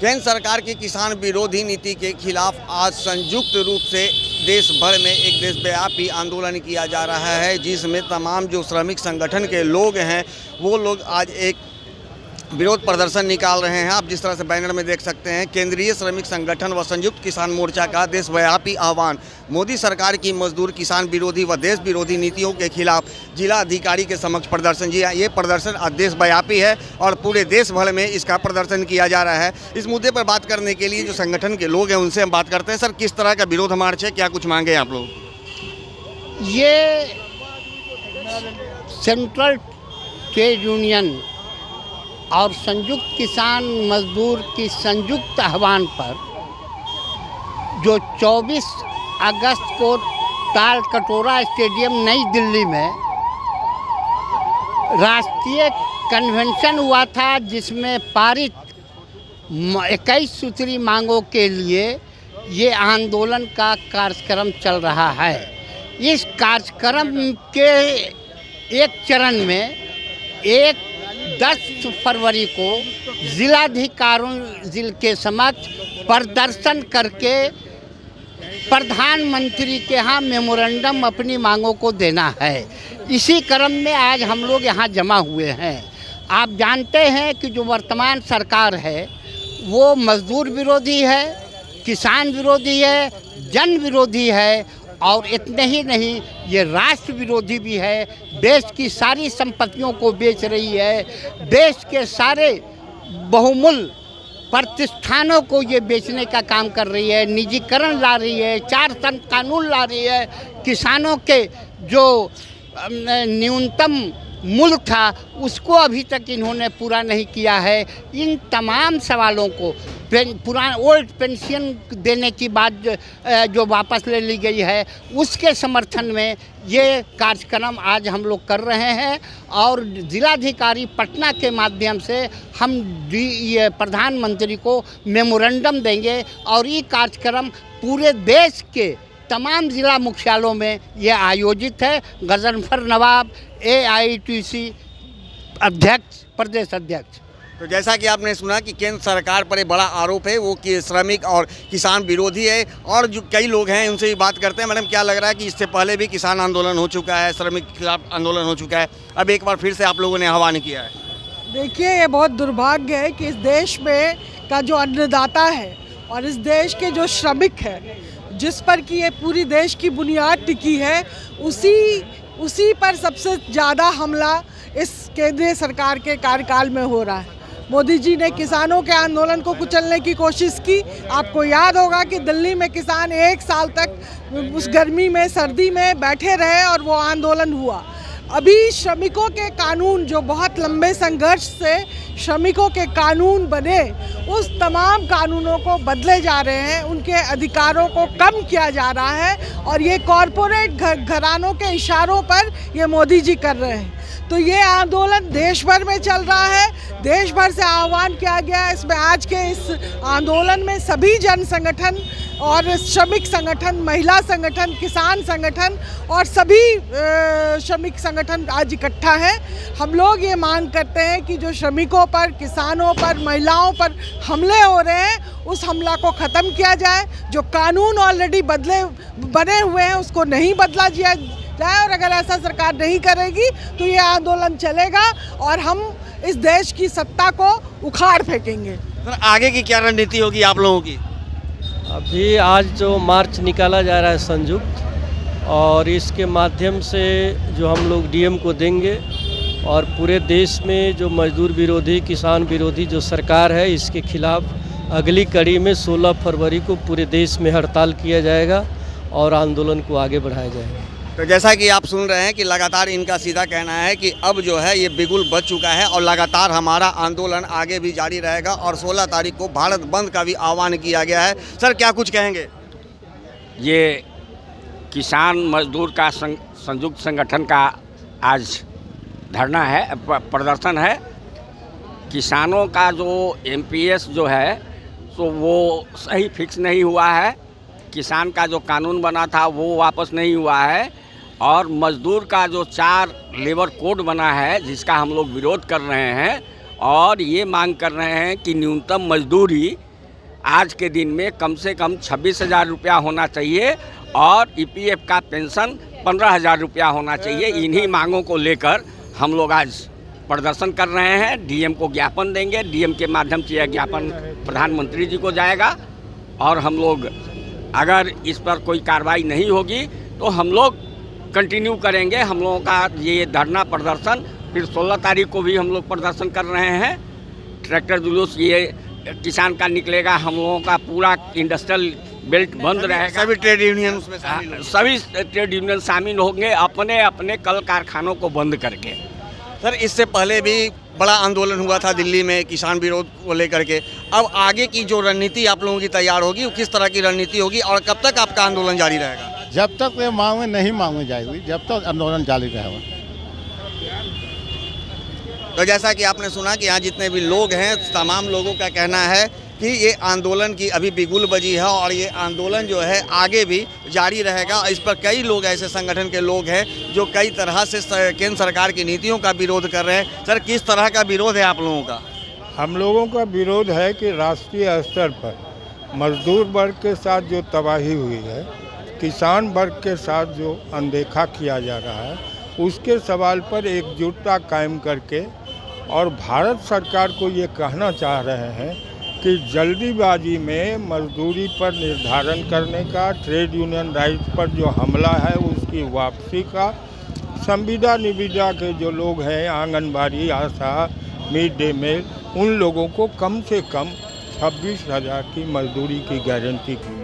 केंद्र सरकार की किसान विरोधी नीति के खिलाफ आज संयुक्त रूप से देश भर में एक देशव्यापी आंदोलन किया जा रहा है, जिसमें तमाम जो श्रमिक संगठन के लोग हैं वो लोग आज एक विरोध प्रदर्शन निकाल रहे हैं। आप जिस तरह से बैनर में देख सकते हैं, केंद्रीय श्रमिक संगठन व संयुक्त किसान मोर्चा का देशव्यापी आह्वान। मोदी सरकार की मजदूर किसान विरोधी व देश विरोधी नीतियों के खिलाफ जिला अधिकारी के समक्ष प्रदर्शन। जी हाँ, ये प्रदर्शन आज देशव्यापी है और पूरे देश भर में इसका प्रदर्शन किया जा रहा है। इस मुद्दे पर बात करने के लिए जो संगठन के लोग हैं उनसे हम बात करते हैं। सर, किस तरह का विरोध मार्च है, क्या कुछ मांगे आप लोग? ये सेंट्रल ट्रेड यूनियन और संयुक्त किसान मजदूर की संयुक्त आह्वान पर जो 24 अगस्त को ताल कटोरा स्टेडियम नई दिल्ली में राष्ट्रीय कन्वेंशन हुआ था, जिसमें पारित 21 सूत्री मांगों के लिए ये आंदोलन का कार्यक्रम चल रहा है। इस कार्यक्रम के एक चरण में 10 फरवरी को जिलाधिकारियों के समक्ष प्रदर्शन करके प्रधानमंत्री के यहाँ मेमोरेंडम अपनी मांगों को देना है। इसी क्रम में आज हम लोग यहाँ जमा हुए हैं। आप जानते हैं कि जो वर्तमान सरकार है वो मजदूर विरोधी है, किसान विरोधी है, जन विरोधी है और इतने ही नहीं, ये राष्ट्र विरोधी भी है। देश की सारी संपत्तियों को बेच रही है, देश के सारे बहुमूल्य प्रतिष्ठानों को ये बेचने का काम कर रही है, निजीकरण ला रही है, 4 संत कानून ला रही है। किसानों के जो न्यूनतम मूल्य था उसको अभी तक इन्होंने पूरा नहीं किया है। इन तमाम सवालों को पुराना ओल्ड पेंशन देने की बात जो वापस ले ली गई है उसके समर्थन में ये कार्यक्रम आज हम लोग कर रहे हैं। और जिलाधिकारी पटना के माध्यम से हम ये प्रधानमंत्री को मेमोरेंडम देंगे और ये कार्यक्रम पूरे देश के तमाम ज़िला मुख्यालयों में यह आयोजित है। गजनफर नवाब AITC अध्यक्ष, प्रदेश अध्यक्ष। तो जैसा कि आपने सुना कि केंद्र सरकार पर एक बड़ा आरोप है वो कि श्रमिक और किसान विरोधी है, और जो कई लोग हैं उनसे भी बात करते हैं। मैडम, क्या लग रहा है कि इससे पहले भी किसान आंदोलन हो चुका है, श्रमिक के खिलाफ आंदोलन हो चुका है, अब एक बार फिर से आप लोगों ने आह्वान किया है? देखिए, ये बहुत दुर्भाग्य है कि इस देश में का जो अन्नदाता है और इस देश के जो श्रमिक है, जिस पर कि ये पूरी देश की बुनियाद टिकी है, उसी पर सबसे ज़्यादा हमला इस केंद्रीय सरकार के कार्यकाल में हो रहा है। मोदी जी ने किसानों के आंदोलन को कुचलने की कोशिश की। आपको याद होगा कि दिल्ली में किसान 1 साल तक उस गर्मी में, सर्दी में बैठे रहे और वो आंदोलन हुआ। अभी श्रमिकों के कानून, जो बहुत लंबे संघर्ष से श्रमिकों के कानून बने, उस तमाम कानूनों को बदले जा रहे हैं, उनके अधिकारों को कम किया जा रहा है और ये कॉरपोरेट घरानों के इशारों पर ये मोदी जी कर रहे हैं। तो ये आंदोलन देश भर में चल रहा है, देश भर से आह्वान किया गया। इसमें आज के इस आंदोलन में सभी जन संगठन और श्रमिक संगठन, महिला संगठन, किसान संगठन और सभी श्रमिक संगठन आज इकट्ठा है। हम लोग ये मांग करते हैं कि जो श्रमिकों पर, किसानों पर, महिलाओं पर हमले हो रहे हैं उस हमला को ख़त्म किया जाए। जो कानून ऑलरेडी बने हुए हैं उसको नहीं बदला जाए, और अगर ऐसा सरकार नहीं करेगी तो ये आंदोलन चलेगा और हम इस देश की सत्ता को उखाड़ फेंकेंगे। सर, आगे की क्या रणनीति होगी आप लोगों की? अभी आज जो मार्च निकाला जा रहा है संयुक्त, और इसके माध्यम से जो हम लोग DM को देंगे और पूरे देश में जो मजदूर विरोधी, किसान विरोधी जो सरकार है इसके खिलाफ अगली कड़ी में 16 फरवरी को पूरे देश में हड़ताल किया जाएगा और आंदोलन को आगे बढ़ाया जाएगा। तो जैसा कि आप सुन रहे हैं कि लगातार इनका सीधा कहना है कि अब जो है ये बिगुल बच चुका है और लगातार हमारा आंदोलन आगे भी जारी रहेगा और 16 तारीख को भारत बंद का भी आह्वान किया गया है। सर, क्या कुछ कहेंगे? ये किसान मजदूर का संयुक्त संगठन का आज धरना है, प्रदर्शन है। किसानों का जो MPS जो है तो वो सही फिक्स नहीं हुआ है। किसान का जो कानून बना था वो वापस नहीं हुआ है और मजदूर का जो 4 लेबर कोड बना है जिसका हम लोग विरोध कर रहे हैं और ये मांग कर रहे हैं कि न्यूनतम मजदूरी आज के दिन में कम से कम 26,000 रुपया होना चाहिए और ईपीएफ का पेंशन 15,000 रुपया होना चाहिए। इन्हीं मांगों को लेकर हम लोग आज प्रदर्शन कर रहे हैं। डीएम को ज्ञापन देंगे, डीएम के माध्यम से यह ज्ञापन प्रधानमंत्री जी को जाएगा और हम लोग अगर इस पर कोई कार्रवाई नहीं होगी तो हम लोग कंटिन्यू करेंगे। हम लोगों का ये धरना प्रदर्शन फिर 16 तारीख को भी हम लोग प्रदर्शन कर रहे हैं। ट्रैक्टर जुलूस ये किसान का निकलेगा, हम लोगों का पूरा इंडस्ट्रियल बेल्ट बंद रहेगा। सभी ट्रेड यूनियन उसमें शामिल होंगे। सभी ट्रेड यूनियन शामिल होंगे अपने अपने कल कारखानों को बंद करके। सर, इससे पहले भी बड़ा आंदोलन हुआ था दिल्ली में किसान विरोध को लेकर के। अब आगे की जो रणनीति आप लोगों की तैयार होगी, वो किस तरह की रणनीति होगी और कब तक आपका आंदोलन जारी रहेगा? जब तक ये मांगे नहीं मांगी जाएगी, जब तक आंदोलन जारी रहेगा। तो जैसा कि आपने सुना कि यहाँ जितने भी लोग हैं, तमाम लोगों का कहना है कि ये आंदोलन की अभी बिगुल बजी है और ये आंदोलन जो है आगे भी जारी रहेगा। इस पर कई लोग ऐसे संगठन के लोग हैं जो कई तरह से केंद्र सरकार की नीतियों का विरोध कर रहे हैं। सर, किस तरह का विरोध है आप लोगों का? हम लोगों का विरोध है कि राष्ट्रीय स्तर पर मजदूर वर्ग के साथ जो तबाही हुई है, किसान वर्ग के साथ जो अनदेखा किया जा रहा है, उसके सवाल पर एकजुटता कायम करके और भारत सरकार को ये कहना चाह रहे हैं कि जल्दीबाजी में मजदूरी पर निर्धारण करने का, ट्रेड यूनियन राइट पर जो हमला है उसकी वापसी का, संविदा निविदा के जो लोग हैं, आंगनबाड़ी, आशा, मिड डे मील, उन लोगों को कम से कम 26,000 की मजदूरी की गारंटी की